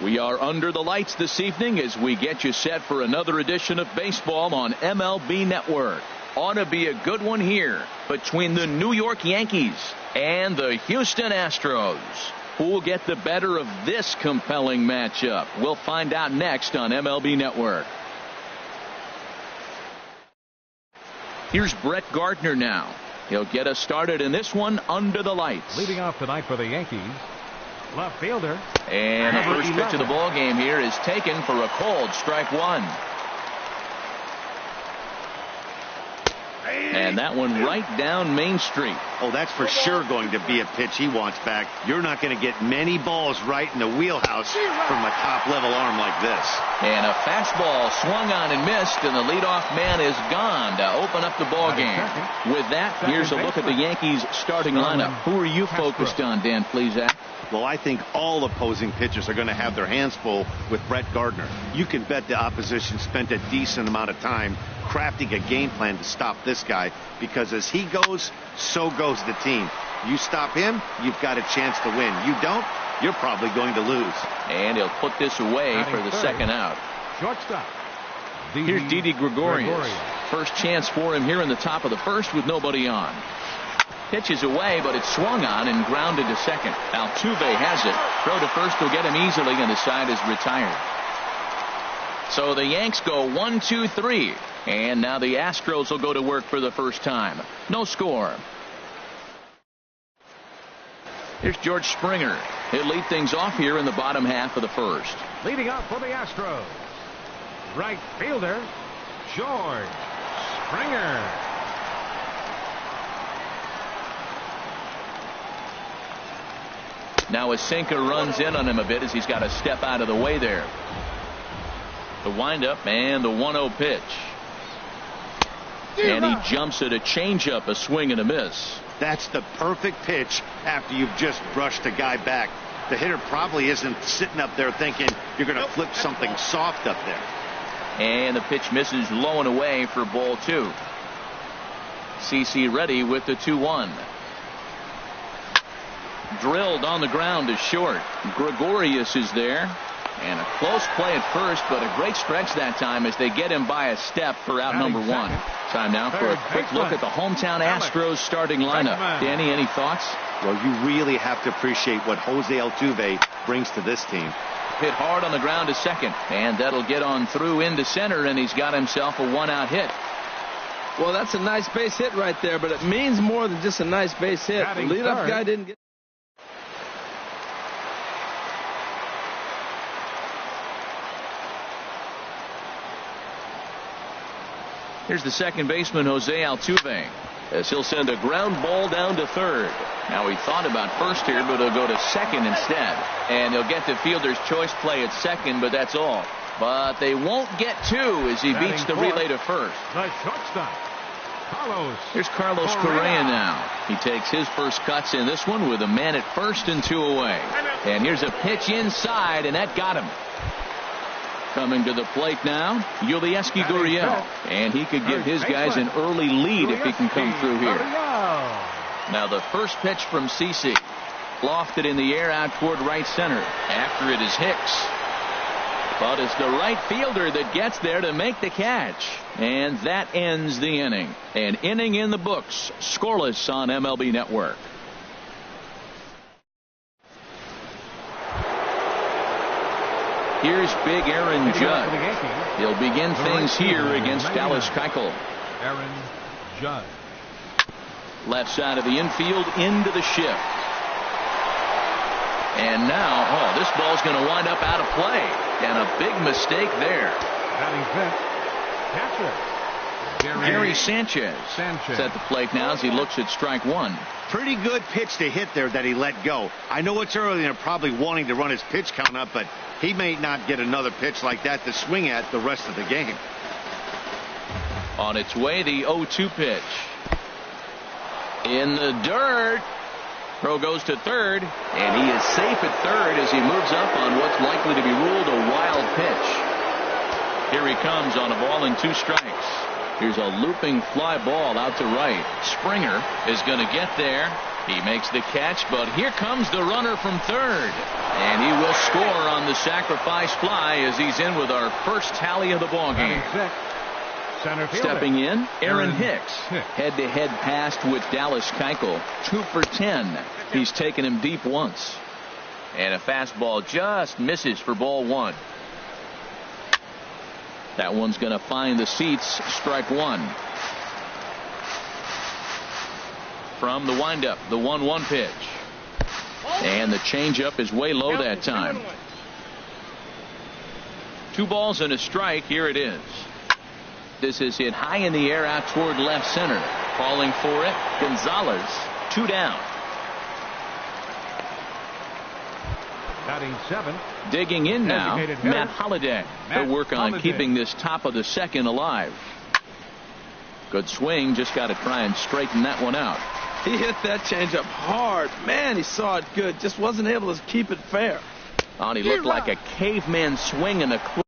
We are under the lights this evening as we get you set for another edition of baseball on MLB Network. Ought to be a good one here between the New York Yankees and the Houston Astros. Who will get the better of this compelling matchup? We'll find out next on MLB Network. Here's Brett Gardner now. He'll get us started in this one under the lights. Leading off tonight for the Yankees, left fielder. And the first pitch of the ball game here is taken for a cold strike one. And that one right down Main Street. Oh, that's for sure going to be a pitch he wants back. You're not going to get many balls right in the wheelhouse from a top-level arm like this. And a fastball swung on and missed, and the leadoff man is gone to open up the ball game. With that, here's a look at the Yankees starting lineup. Who are you focused on, Dan Plesac? Well, I think all opposing pitchers are going to have their hands full with Brett Gardner. You can bet the opposition spent a decent amount of time crafting a game plan to stop this guy, because as he goes, so goes the team. You stop him, you've got a chance to win. You don't, you're probably going to lose. And he'll put this away for the second out. Shortstop. Here's Didi Gregorius. First chance for him here in the top of the first with nobody on. Pitches away, but it's swung on and grounded to second. Altuve has it. Throw to first will get him easily, and the side is retired. So the Yanks go 1-2-3. And now the Astros will go to work for the first time. No score. Here's George Springer. He'll lead things off here in the bottom half of the first. Leading up for the Astros, right fielder, George Springer. Now a sinker runs in on him a bit as he's got to step out of the way there. The windup and the 1-0 pitch. And he jumps at a changeup, a swing and a miss. That's the perfect pitch after you've just brushed a guy back. The hitter probably isn't sitting up there thinking you're going to flip something soft up there. And the pitch misses low and away for ball two. CC ready with the 2-1. Drilled on the ground to short. Gregorius is there. And a close play at first, but a great stretch that time as they get him by a step for out number one. Time now for a quick look at the hometown Astros starting lineup. Danny, any thoughts? Well, you really have to appreciate what Jose Altuve brings to this team. Hit hard on the ground to second, and that'll get on through into center, and he's got himself a one-out hit. Well, that's a nice base hit right there, but it means more than just a nice base hit. The leadoff guy didn't get. Here's the second baseman, Jose Altuve, as he'll send a ground ball down to third. Now he thought about first here, but he'll go to second instead. And he'll get the fielder's choice play at second, but that's all. But they won't get two as he beats the relay to first. The shortstop, Carlos. Here's Carlos Correa now. He takes his first cuts in this one with a man at first and two away. And here's a pitch inside, and that got him. Coming to the plate now, Yulieski Gurriel, and he could give his guys an early lead if he can come through here. Now the first pitch from CC, lofted in the air out toward right center. After it is Hicks, but it's the right fielder that gets there to make the catch, and that ends the inning. An inning in the books, scoreless on MLB Network. Here's big Aaron Judge. He'll begin things here against Dallas Keuchel. Aaron Judge. Left side of the infield into the shift. And now, this ball's going to wind up out of play. And a big mistake there. Batting fifth, catcher Gary Sanchez is at the plate now as he looks at strike one. Pretty good pitch to hit there that he let go. I know it's early and they're probably wanting to run his pitch count up, but he may not get another pitch like that to swing at the rest of the game. On its way, the 0-2 pitch. In the dirt. Throw goes to third, and he is safe at third as he moves up on what's likely to be ruled a wild pitch. Here he comes on a ball and two strikes. Here's a looping fly ball out to right. Springer is going to get there He makes the catch, but here comes the runner from third. And he will score on the sacrifice fly as he's in with our first tally of the ballgame. Stepping in, Aaron Hicks. Head-to-head pass with Dallas Keuchel. 2 for 10. He's taken him deep once. And a fastball just misses for ball 1. That one's going to find the seats. Strike 1. From the windup, the 1-1 pitch. And the changeup is way low that time. 2 balls and a strike. Here it is. This is hit high in the air out toward left center. Falling for it, Gonzalez. 2 down. Batting 7. Digging in now, Matt Holliday. He'll work on keeping this top of the second alive. Good swing. Just got to try and straighten that one out. He hit that changeup hard. Man, he saw it good. Just wasn't able to keep it fair. He looked like a caveman swing in a club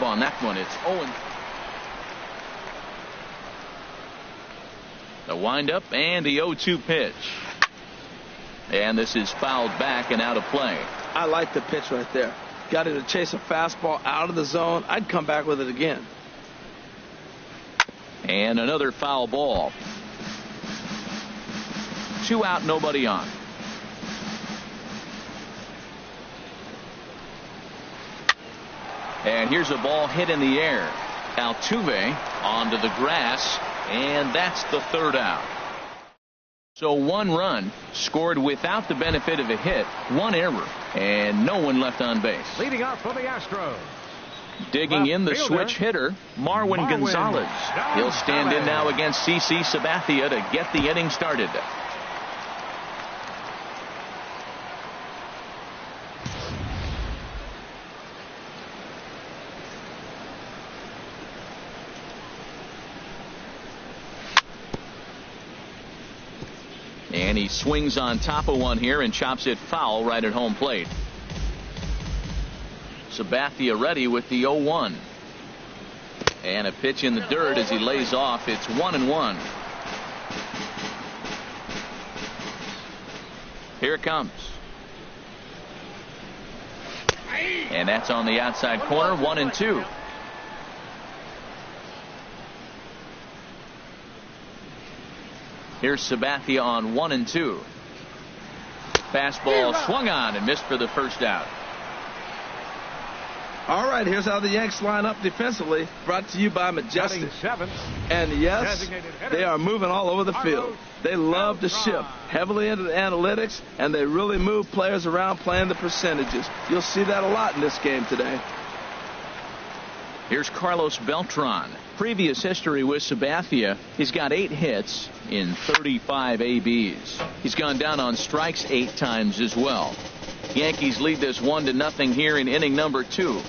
on that one. It's 0. The windup and the 0-2 pitch. And this is fouled back and out of play. I like the pitch right there. Got it to chase a fastball out of the zone. I'd come back with it again. And another foul ball. 2 out, nobody on. And here's a ball hit in the air. Altuve onto the grass, and that's the 3rd out. So 1 run scored without the benefit of a hit, 1 error, and no one left on base. Leading off for the Astros. Digging in the switch hitter, Marwin Gonzalez. He'll stand in now against CC Sabathia to get the inning started. And he swings on top of one here and chops it foul right at home plate. Sabathia ready with the 0-1. And a pitch in the dirt as he lays off. It's 1-1. Here it comes. And that's on the outside corner. 1-2. Here's Sabathia on 1-2. Fastball swung on and missed for the 1st out. All right, here's how the Yanks line up defensively. Brought to you by Majestic. And yes, they are moving all over the field. They love to shift heavily into the analytics, and they really move players around playing the percentages. You'll see that a lot in this game today. Here's Carlos Beltran. Previous history with Sabathia. He's got 8 hits in 35 ABs. He's gone down on strikes 8 times as well. Yankees lead this 1-0 here in inning number 2.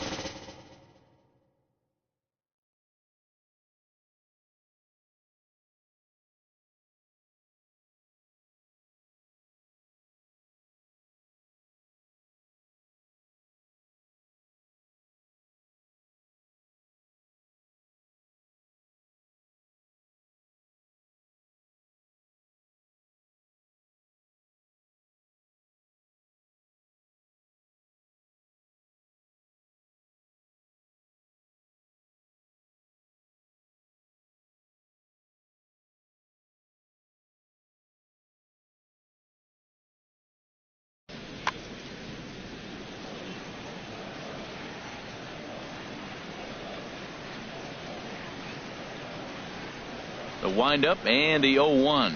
The windup and the 0-1.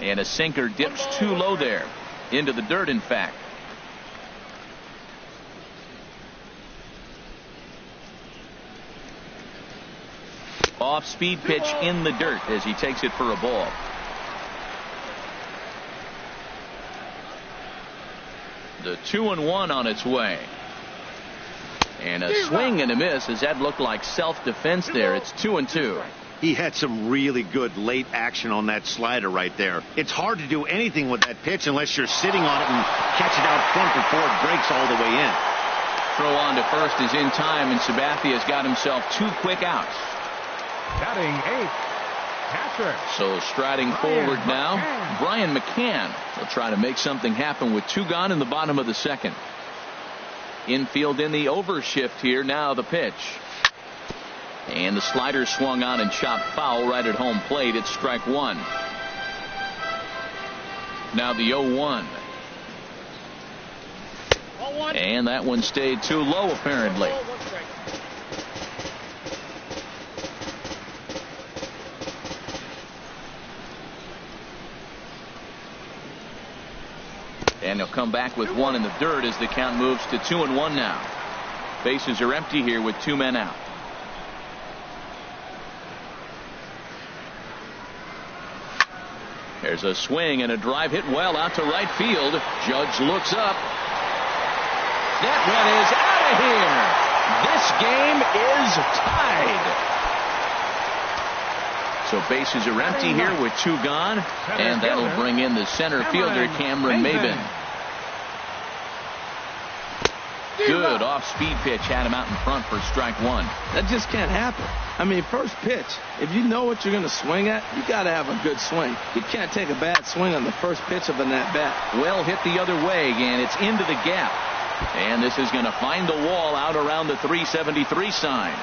And a sinker dips too low there. Into the dirt, in fact. Off-speed pitch in the dirt as he takes it for a ball. The 2-1 on its way. And a swing and a miss as that looked like self-defense there. It's 2-2. He had some really good late action on that slider right there. It's hard to do anything with that pitch unless you're sitting on it and catch it out front before it breaks all the way in. Throw on to first is in time, and Sabathia's got himself 2 quick outs. Batting 8th, catcher. So striding forward now, Brian McCann will try to make something happen with 2 gone in the bottom of the second. Infield in the overshift here. Now the pitch. And the slider swung on and chopped foul right at home plate. It's strike 1. Now the 0-1. And that one stayed too low apparently. And he'll come back with 1 in the dirt as the count moves to 2-1 now. Bases are empty here with 2 men out. There's a swing and a drive hit well out to right field. Judge looks up. That one is out of here. This game is tied. So bases are empty here with 2 gone. And that'll bring in the center fielder, Cameron Maben. Good off-speed pitch had him out in front for strike 1. That just can't happen. I mean, first pitch, if you know what you're going to swing at, you got to have a good swing. You can't take a bad swing on the first pitch of an at-bat. Well hit the other way, and it's into the gap. And this is going to find the wall out around the 373 sign.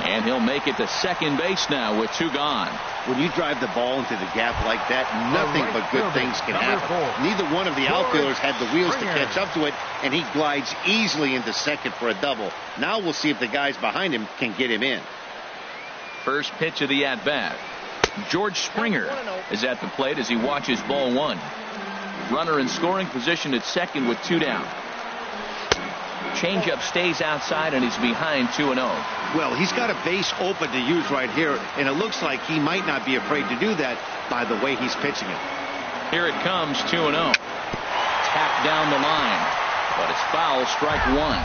And he'll make it to second base now with 2 gone. When you drive the ball into the gap like that, nothing but good things can happen. Neither one of the outfielders had the wheels to catch up to it, and he glides easily into second for a double. Now we'll see if the guys behind him can get him in. First pitch of the at-bat. George Springer is at the plate as he watches ball 1. Runner in scoring position at second with 2 down. Changeup stays outside and he's behind 2-0. Well, he's got a base open to use right here, and it looks like he might not be afraid to do that by the way he's pitching it. Here it comes, 2-0. Tapped down the line, but it's foul, strike 1.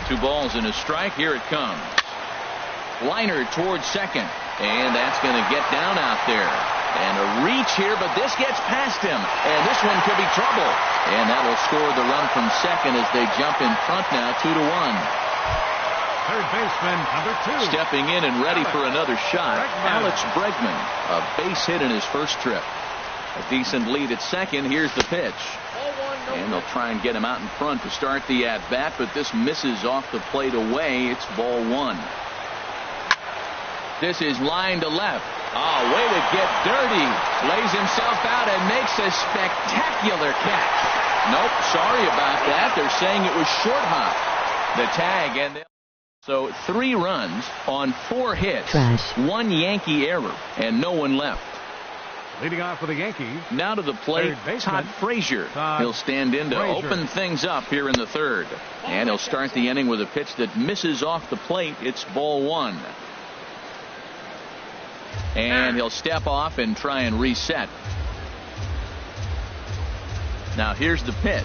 2 balls and a strike. Here it comes. Liner towards second, and that's going to get down out there. And a reach here, but this gets past him. And this one could be trouble. And that'll score the run from second as they jump in front now, 2-1. Third baseman, number 2. Stepping in and ready for another shot, Alex Bregman. A base hit in his first trip. A decent lead at second. Here's the pitch. And they'll try and get him out in front to start the at-bat, but this misses off the plate away. It's ball 1. This is line to left. Oh, way to get dirty. Lays himself out and makes a spectacular catch. Nope, sorry about that. They're saying it was short hop. The tag, and so 3 runs on 4 hits. 1 Yankee error, and no one left. Leading off for the Yankees. Now to the plate, Todd Frazier. He'll stand in to open things up here in the third. And he'll start the inning with a pitch that misses off the plate. It's ball 1. And he'll step off and try and reset. Now here's the pitch.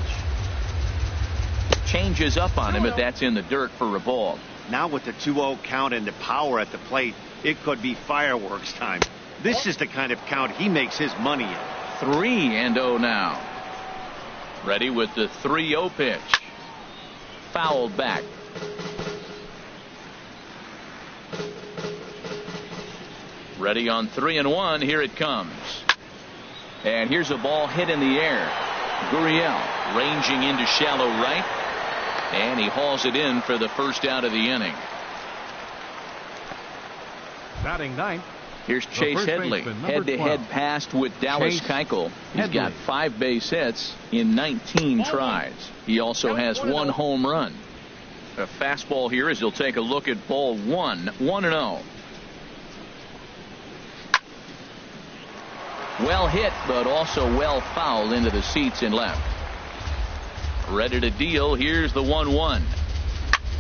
Changes up on him, but that's in the dirt for a ball. Now with the 2-0 count and the power at the plate, it could be fireworks time. This is the kind of count he makes his money in. 3-0 now. Ready with the 3-0 pitch. Fouled back. Ready on 3-1. Here it comes. And here's a ball hit in the air. Gurriel ranging into shallow right. And he hauls it in for the first out of the inning. Batting 9th. Here's Chase Headley. Head-to-head passed with Dallas Keuchel. He's got 5 base hits in 19 tries. He also has 1 home run. A fastball here as he'll take a look at ball 1, 1-0. Well hit, but also well fouled into the seats and left. Ready to deal. Here's the 1-1.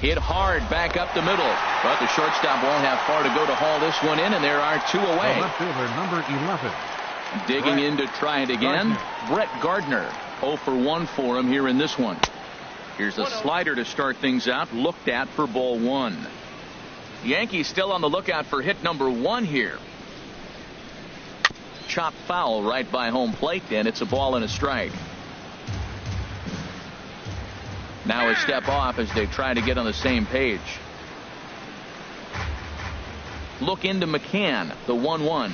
Hit hard back up the middle, but the shortstop won't have far to go to haul this one in, and there are 2 away. The left fielder, number 11. Digging in to try it again. Brett Gardner. 0 for 1 for him here in this one. Here's a slider to start things out, looked at for ball 1. Yankees still on the lookout for hit number 1 here. Chopped foul right by home plate, and it's a ball and a strike. Now a step off as they try to get on the same page. Look into McCann, the 1-1.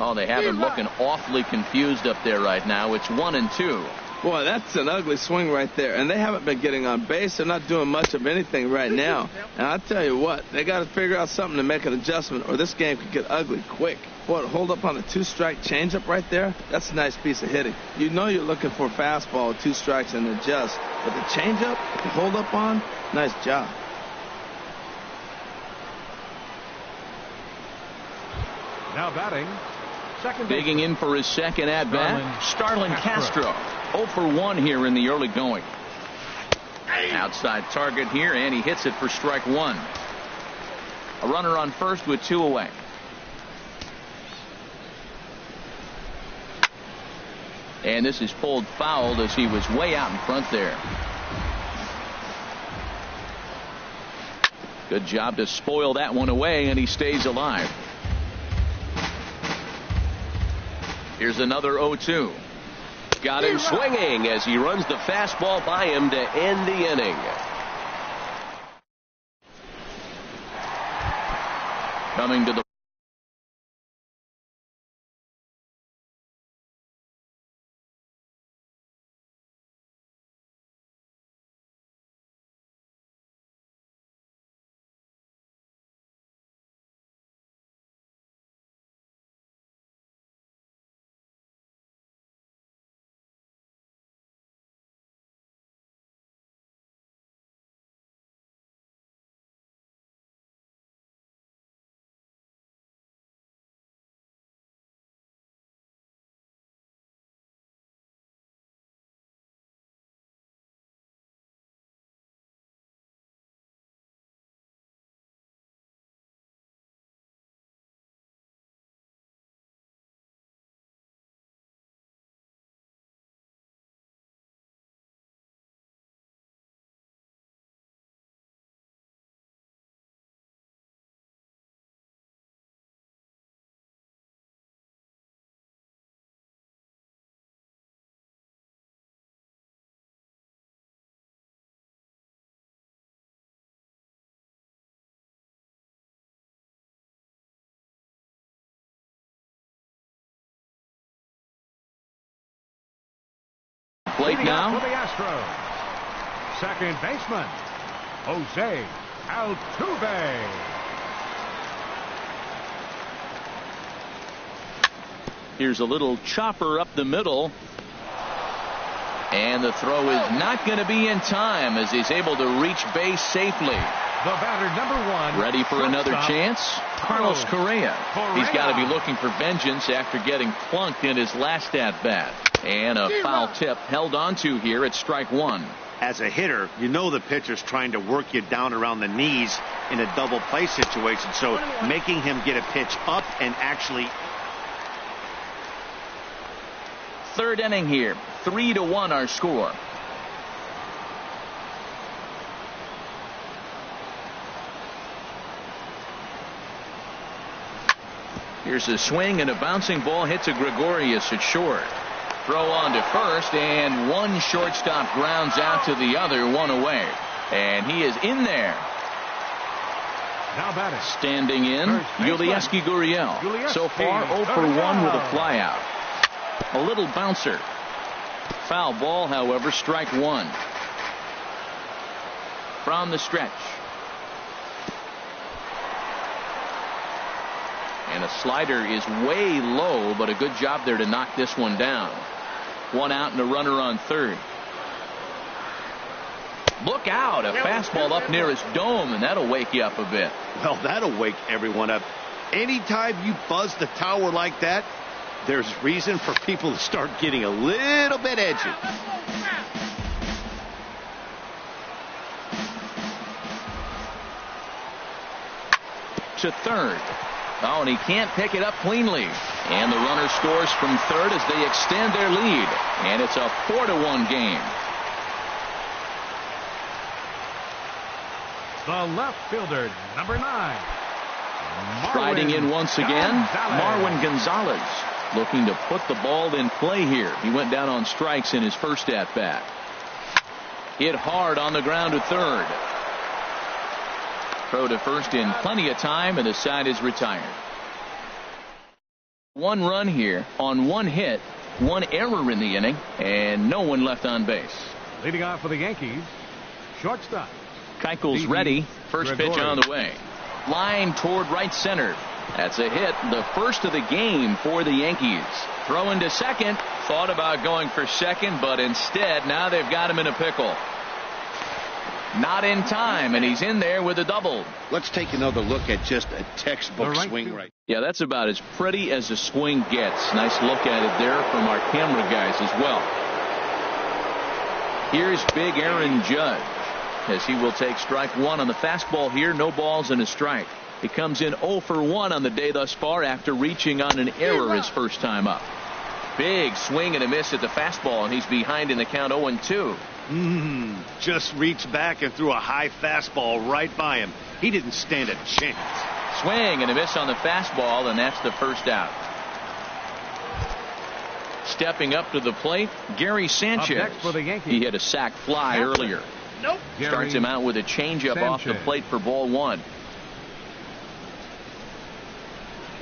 Oh, they have him looking awfully confused up there right now. It's 1-2. Boy, that's an ugly swing right there. And they haven't been getting on base. They're not doing much of anything right now. And I'll tell you what, they got to figure out something to make an adjustment, or this game could get ugly quick. Boy, hold up on a 2-strike changeup right there, that's a nice piece of hitting. You know you're looking for a fastball with 2 strikes and adjust. But the changeup, to hold up on, nice job. Now batting. Digging in for his second at-bat, Starlin Castro. 0 for 1 here in the early going. Outside target here, and he hits it for strike 1. A runner on first with 2 away. And this is pulled foul as he was way out in front there. Good job to spoil that one away, and he stays alive. Here's another 0-2. Got him swinging as he runs the fastball by him to end the inning. Coming to the plate now. For the Astros, second baseman, Jose Altuve. Here's a little chopper up the middle. And the throw is not going to be in time as he's able to reach base safely. The batter, number 1. Ready for another chance? Carlos Correa. He's got to be looking for vengeance after getting plunked in his last at-bat. And a foul tip held onto here at strike 1. As a hitter, you know the pitcher's trying to work you down around the knees in a double play situation. So making him get a pitch up and actually. Third inning here. 3-1 our score. Here's a swing and a bouncing ball hit to Gregorius at short. Throw on to first, and one shortstop grounds out to the other, 1 away. And he is in there. Now batting. Standing in, Yulieski Gurriel. So far 0 for 1 with a flyout. A little bouncer. Foul ball, however, strike 1. From the stretch. And a slider is way low, but a good job there to knock this one down. 1 out and a runner on third. Look out, a fastball up near his dome, and that'll wake you up a bit. Well, that'll wake everyone up. Anytime you buzz the tower like that, there's reason for people to start getting a little bit edgy. To third. Oh, and he can't pick it up cleanly. And the runner scores from third as they extend their lead. And it's a 4-1 game. The left fielder, number 9. Striding in once again, Marwin Gonzalez. Looking to put the ball in play here. He went down on strikes in his first at-bat. Hit hard on the ground to third. Throw to first in plenty of time, and the side is retired. 1 run here on 1 hit, 1 error in the inning, and no one left on base. Leading off for the Yankees, shortstop. Keuchel's ready. First pitch on the way. Line toward right center. That's a hit, the first of the game for the Yankees. Throwing to second. Thought about going for second, but instead now they've got him in a pickle. Not in time, and he's in there with a double. Let's take another look at just a textbook swing right. Yeah, that's about as pretty as a swing gets. Nice look at it there from our camera guys as well. Here's big Aaron Judge, as he will take strike 1 on the fastball here. No balls and a strike. He comes in 0 for 1 on the day thus far after reaching on an error his first time up. Big swing and a miss at the fastball, and he's behind in the count 0-2. Just reached back and threw a high fastball right by him. He didn't stand a chance. Swing and a miss on the fastball, and that's the first out. Stepping up to the plate, Gary Sanchez. He hit a sac fly earlier. Starts him out with a changeup off the plate for ball 1.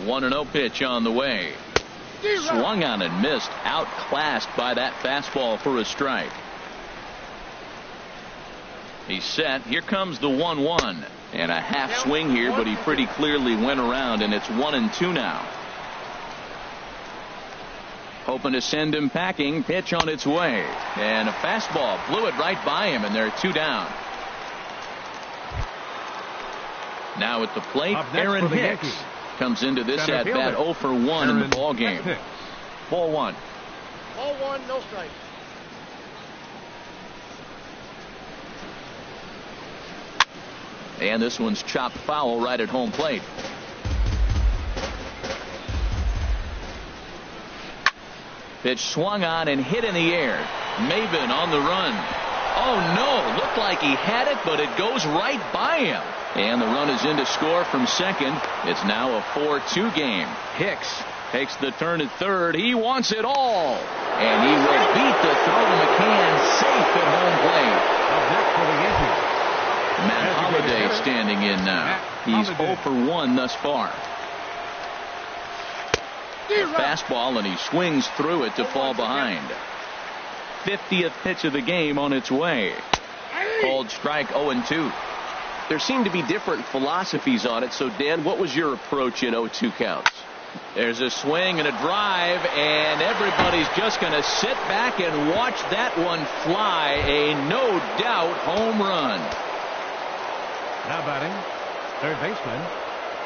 1-0 pitch on the way. Swung on and missed. Outclassed by that fastball for a strike. He's set. Here comes the 1-1. And a half swing here, but he pretty clearly went around, and it's 1-2 now. Hoping to send him packing. Pitch on its way. And a fastball blew it right by him, and they're 2 down. Now at the plate, Aaron Hicks comes into this at-bat 0 for 1 in the ball game. Ball 1. Ball 1, no strike. And this one's chopped foul right at home plate. Pitch swung on and hit in the air. Maben on the run. Oh no, looked like he had it, but it goes right by him. And the run is in to score from second. It's now a 4-2 game. Hicks takes the turn at third. He wants it all. And he will beat the throw to McCann safe at home plate. Up next for the Yankees, Matt Holliday standing in now. He's 0 for 1 thus far. A fastball, and he swings through it to fall behind. 50th pitch of the game on its way. Called strike 0-2. There seem to be different philosophies on it. So, Dan, what was your approach in 0-2 counts? There's a swing and a drive, and everybody's just going to sit back and watch that one fly. A no-doubt home run. Now batting, third baseman,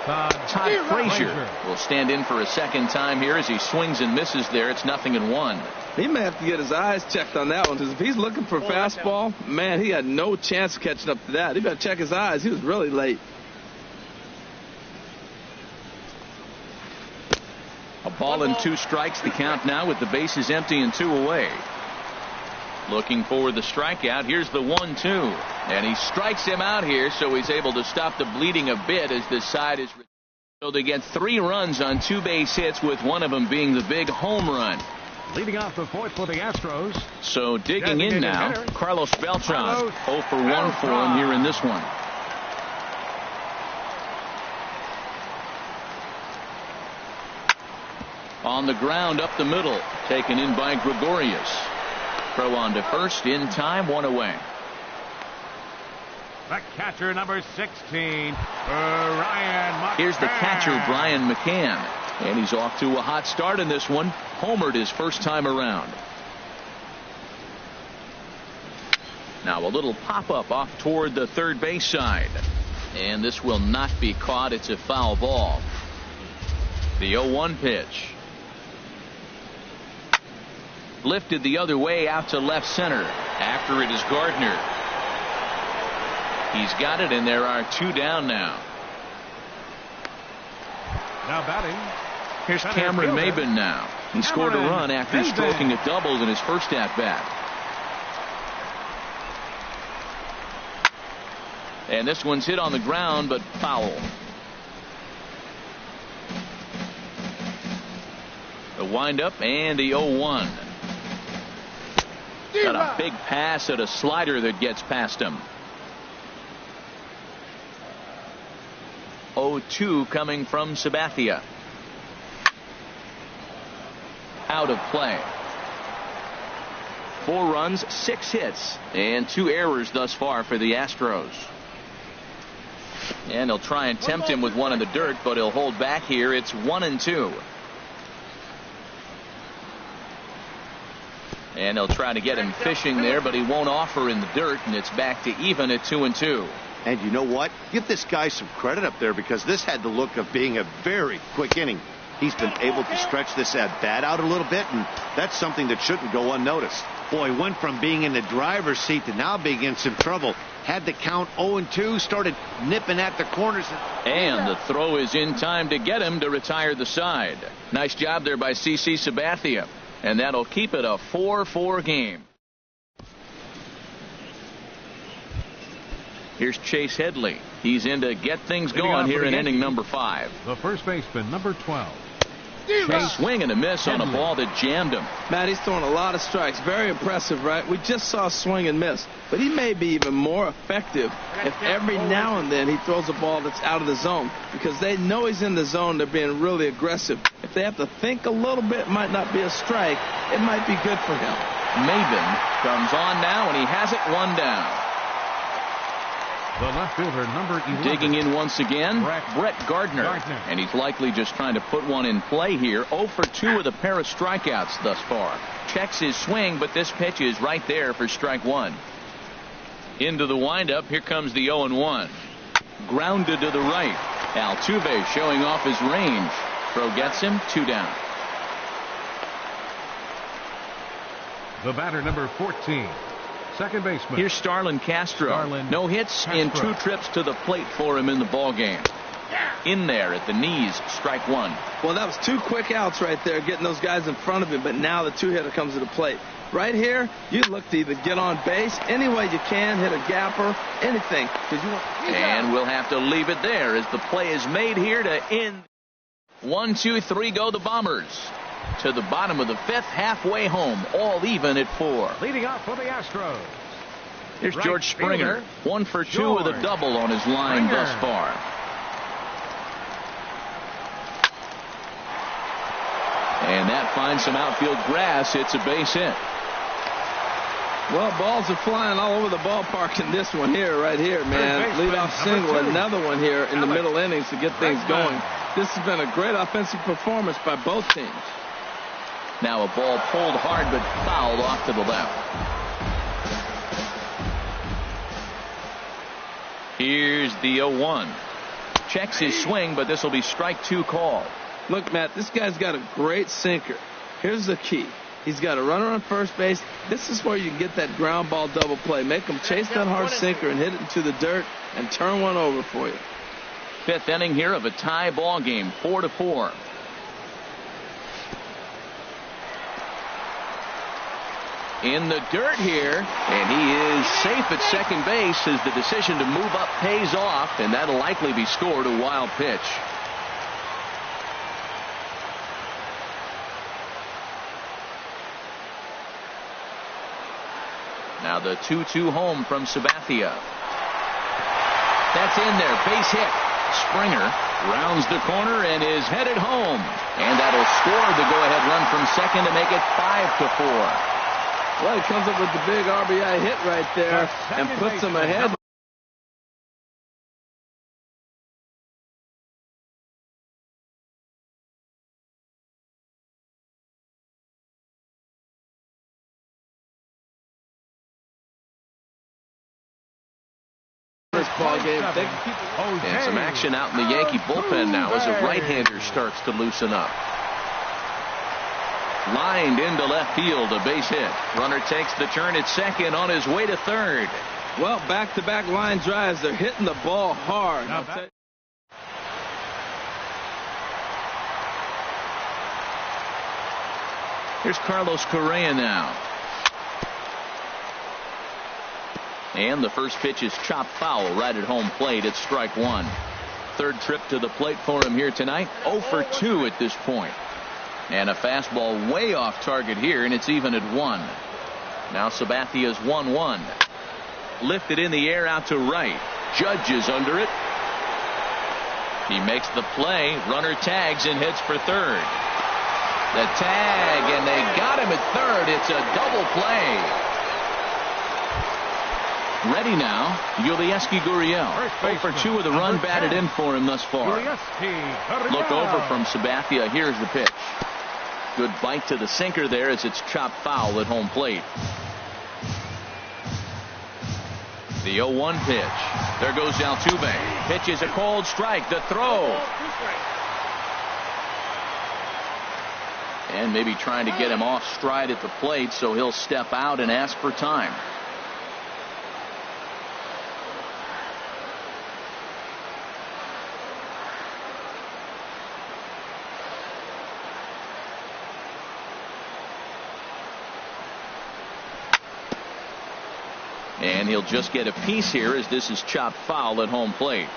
Todd Frazier will stand in for a second time here as he swings and misses there. It's 0-1. He may have to get his eyes checked on that one, because if he's looking for fastball, man, he had no chance of catching up to that. He better check his eyes. He was really late. A ball and 2 strikes the count now with the bases empty and 2 away. Looking for the strikeout. Here's the 1-2. And he strikes him out here, so he's able to stop the bleeding a bit as this side is. So they get 3 runs on 2 base hits, with one of them being the big home run. Leading off the 4th for the Astros. So digging in now, Carlos Beltran. 0 for 1 for him here in this one. On the ground up the middle, taken in by Gregorius. Throw on to first, in time, 1 away. The catcher, number 16, Ryan McCann. Here's the catcher, Brian McCann. And he's off to a hot start in this one. Homered his first time around. Now a little pop-up off toward the third base side. And this will not be caught. It's a foul ball. The 0-1 pitch. Lifted the other way out to left center. After it is Gardner. He's got it, and there are 2 down now. Now batting. Here's Cameron Maben now. He scored a run after stroking a double in his first at-bat. And this one's hit on the ground, but foul. The windup and the 0-1. Got a big pass at a slider that gets past him. 0-2 coming from Sabathia. Out of play. 4 runs, 6 hits, and 2 errors thus far for the Astros. And they'll try and tempt him with one in the dirt, but he'll hold back here. It's 1-2. And they'll try to get him fishing there, but he won't offer in the dirt, and it's back to even at 2-2. And you know what? Give this guy some credit up there, because this had the look of being a very quick inning. He's been able to stretch this at-bat out a little bit, and that's something that shouldn't go unnoticed. Boy, went from being in the driver's seat to now being in some trouble. Had the count 0-2, started nipping at the corners. And the throw is in time to get him to retire the side. Nice job there by CC Sabathia. And that'll keep it a 4-4 game. Here's Chase Headley. He's in to get things going here in inning number 5. The first baseman, number 12. Swing and a miss on a ball that jammed him. Matt, he's throwing a lot of strikes. Very impressive, right? We just saw swing and miss. But he may be even more effective if every now and then he throws a ball that's out of the zone. Because they know he's in the zone. They're being really aggressive. If they have to think a little bit, it might not be a strike. It might be good for him. Maben comes on now, and he has it 1 down. The left fielder, number 11. Digging in once again, Brett Gardner. And he's likely just trying to put one in play here. 0 for 2 with a pair of strikeouts thus far. Checks his swing, but this pitch is right there for strike 1. Into the windup. Here comes the 0-1. Grounded to the right. Altuve showing off his range. Throw gets him. 2 down. The batter, number 14. Second baseman. Here's Starlin Castro. No hits in 2 trips to the plate for him in the ball game. In there at the knees, strike 1. Well, that was 2 quick outs right there, getting those guys in front of him. But now the 2-hitter comes to the plate. Right here, you look to either get on base any way you can, hit a gapper, anything. And we'll have to leave it there as the play is made here to end. 1, 2, 3 go the Bombers. To the bottom of the 5th, halfway home, all even at 4. Leading off for the Astros. Here's George Springer. 1 for 2 with a double on his line thus far. And that finds some outfield grass. It's a base hit. Well, balls are flying all over the ballpark in this one here, right here, man. Leadoff single, another one here in the middle innings to get things going. This has been a great offensive performance by both teams. Now a ball pulled hard but fouled off to the left. Here's the 0-1. Checks his swing, but this will be strike 2 call. Look, Matt, this guy's got a great sinker. Here's the key. He's got a runner on first base. This is where you can get that ground ball double play. Make him chase that hard sinker and hit it into the dirt and turn one over for you. 5th inning here of a tie ball game, 4-4. In the dirt here, and he is safe at second base as the decision to move up pays off, and that'll likely be scored a wild pitch. Now the 2-2 home from Sabathia. That's in there, base hit. Springer rounds the corner and is headed home, and that'll score the go-ahead run from second to make it 5-4. Well, he comes up with the big RBI hit right there and puts him ahead. baseball game. They can keep it. And some action out in the Yankee bullpen now as a right-hander starts to loosen up. Lined into left field, a base hit. Runner takes the turn at second on his way to third. Well, back-to-back line drives. They're hitting the ball hard. Here's Carlos Correa now. And the first pitch is chopped foul right at home plate. It's strike one. Third trip to the plate for him here tonight. 0 for 2 at this point. And a fastball way off target here, and it's even at 1. Now Sabathia's 1-1. Lifted in the air out to right. Judge is under it. He makes the play. Runner tags and hits for third. The tag, and they got him at third. It's a double play. Ready now, Yulieski Gurriel. 0 for 2 with a run batted in for him thus far. Look over from Sabathia. Here's the pitch. Good bite to the sinker there as it's chopped foul at home plate. The 0-1 pitch. There goes Altuve. Pitch is a cold strike. The throw. And maybe trying to get him off stride at the plate, so he'll step out and ask for time. And he'll just get a piece here as this is chopped foul at home plate.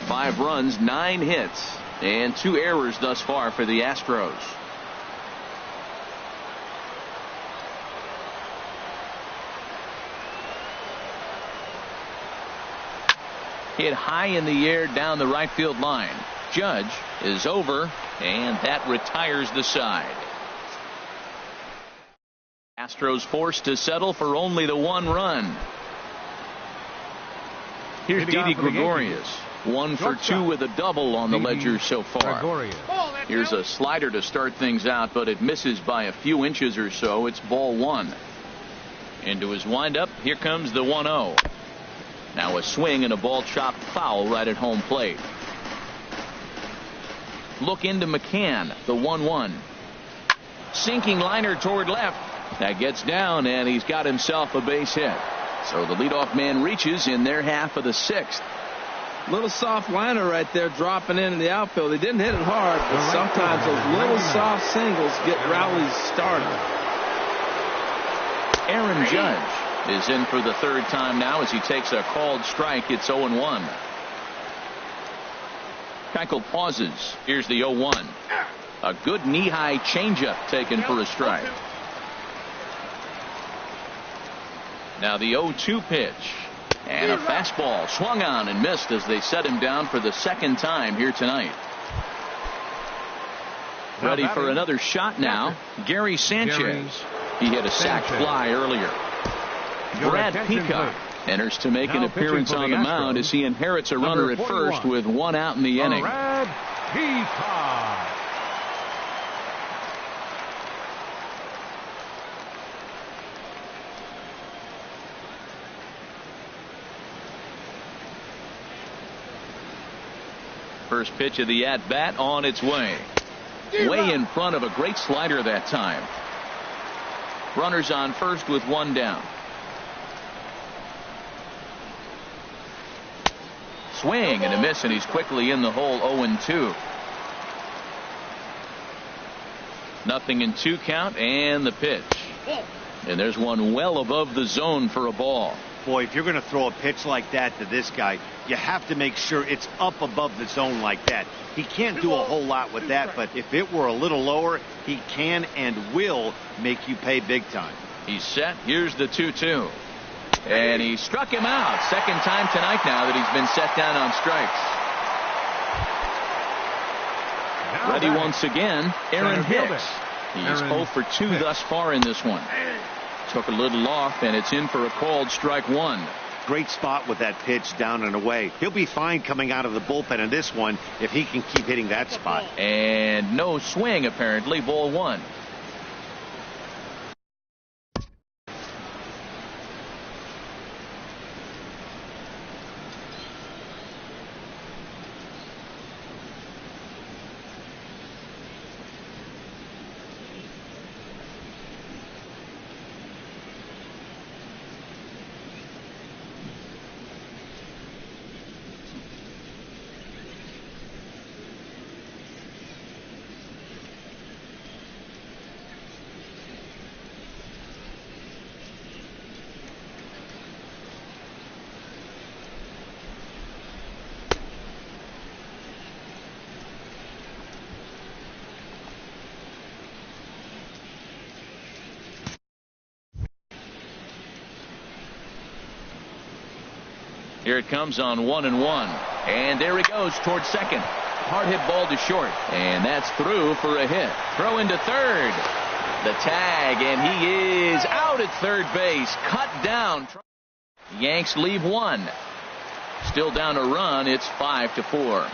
Five runs, 9 hits, and 2 errors thus far for the Astros. Hit high in the air down the right field line. Judge is over, and that retires the side. Astros forced to settle for only the 1 run. Here's Didi Gregorius. 1 for 2 with a double on the ledger so far. Here's a slider to start things out, but it misses by a few inches or so. It's ball 1. Into his windup, here comes the 1-0. Now a swing and a ball chopped foul right at home plate. Look into McCann, the 1-1. Sinking liner toward left. That gets down, and he's got himself a base hit. So the leadoff man reaches in their half of the 6th. Little soft liner right there dropping in the outfield. He didn't hit it hard, but sometimes those little soft singles get rallies started. Aaron Judge is in for the 3rd time now as he takes a called strike. It's 0-1. Keuchel pauses. Here's the 0-1. A good knee-high changeup taken for a strike. Now the 0-2 pitch. And a fastball swung on and missed as they set him down for the 2nd time here tonight. Ready for another shot now. Gary Sanchez. He hit a sac fly earlier. Brad Peacock enters to make an appearance on the mound as he inherits a runner at first with 1 out in the inning. Brad Peacock. First pitch of the at-bat on its way. Way in front of a great slider that time. Runners on first with 1 down. Swing and a miss, and he's quickly in the hole. 0-2. Nothing in 2 count, and the pitch. And there's one well above the zone for a ball. Boy, if you're going to throw a pitch like that to this guy, you have to make sure it's up above the zone like that. He can't do a whole lot with that, but if it were a little lower, he can and will make you pay big time. He's set. Here's the 2-2. And he struck him out. Second time tonight now that he's been set down on strikes. Ready once again, Aaron Hicks. He's 0 for 2 thus far in this one. Took a little off, and it's in for a called strike one. Great spot with that pitch down and away. He'll be fine coming out of the bullpen in this one if he can keep hitting that spot. And no swing, apparently. Ball one. Here it comes on 1-1. And there he goes towards second. Hard hit ball to short. And that's through for a hit. Throw into third. The tag, and he is out at third base. Cut down. Yanks leave one. Still down a run. It's 5-4.